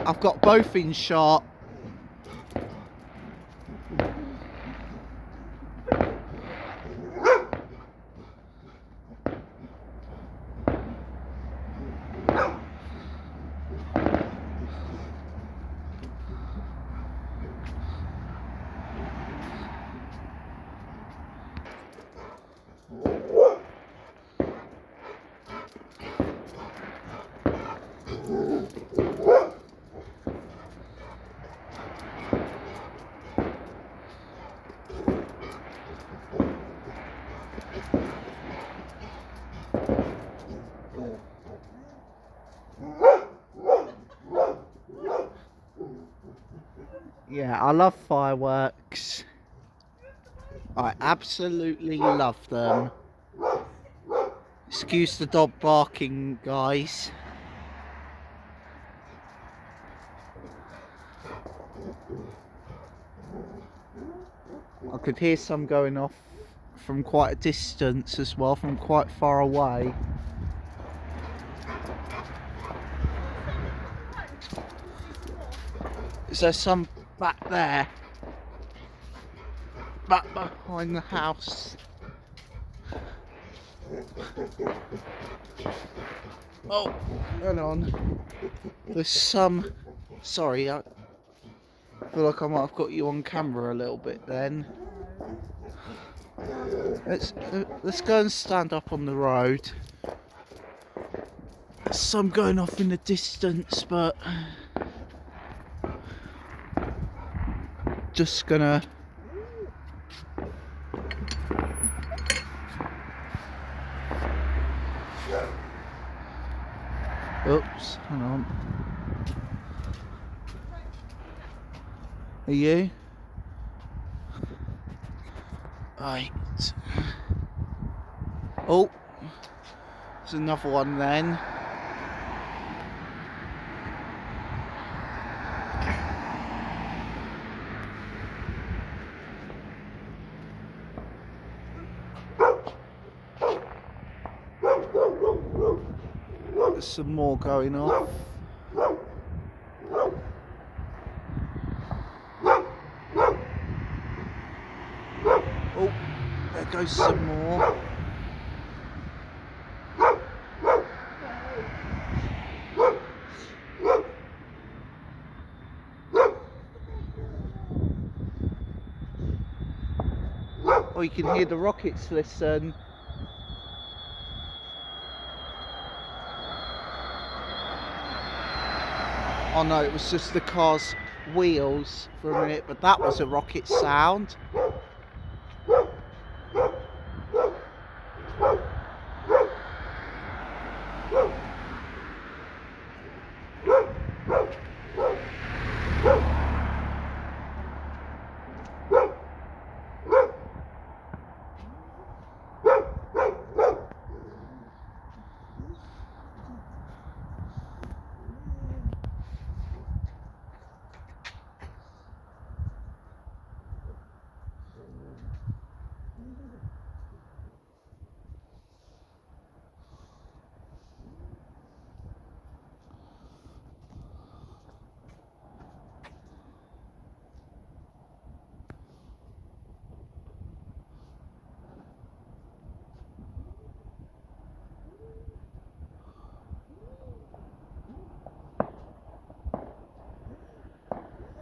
I've got both in shot. Yeah, I love fireworks. I absolutely love them. Excuse the dog barking, guys. I could hear some going off from quite a distance as well, from quite far away. Is there some back there? Back behind the house. Oh, hang on. There's some... Sorry, I feel like I might have got you on camera a little bit then. Let's go and stand up on the road. There's some going off in the distance, but... Just gonna... Oops, hang on. Are you? Right. Oh, there's another one then. There's some more going off. Oh, there goes some more. Oh, you can hear the rockets, listen. Oh no, it was just the car's wheels for a minute, but that was a rocket sound.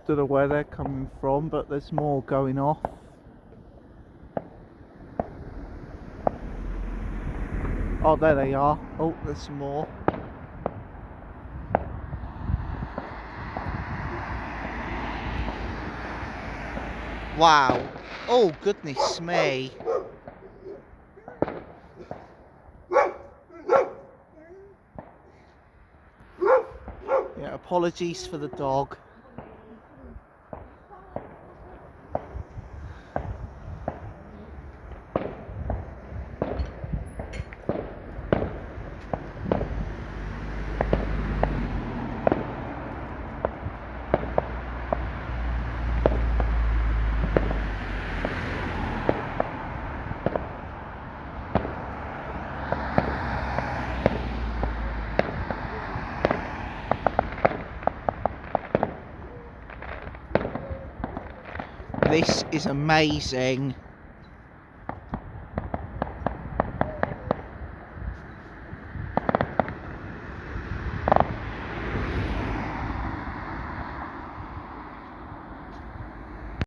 Don't know where they're coming from, but there's more going off. Oh, there they are. Oh, there's some more. Wow. Oh, goodness me. Yeah, apologies for the dog. This is amazing.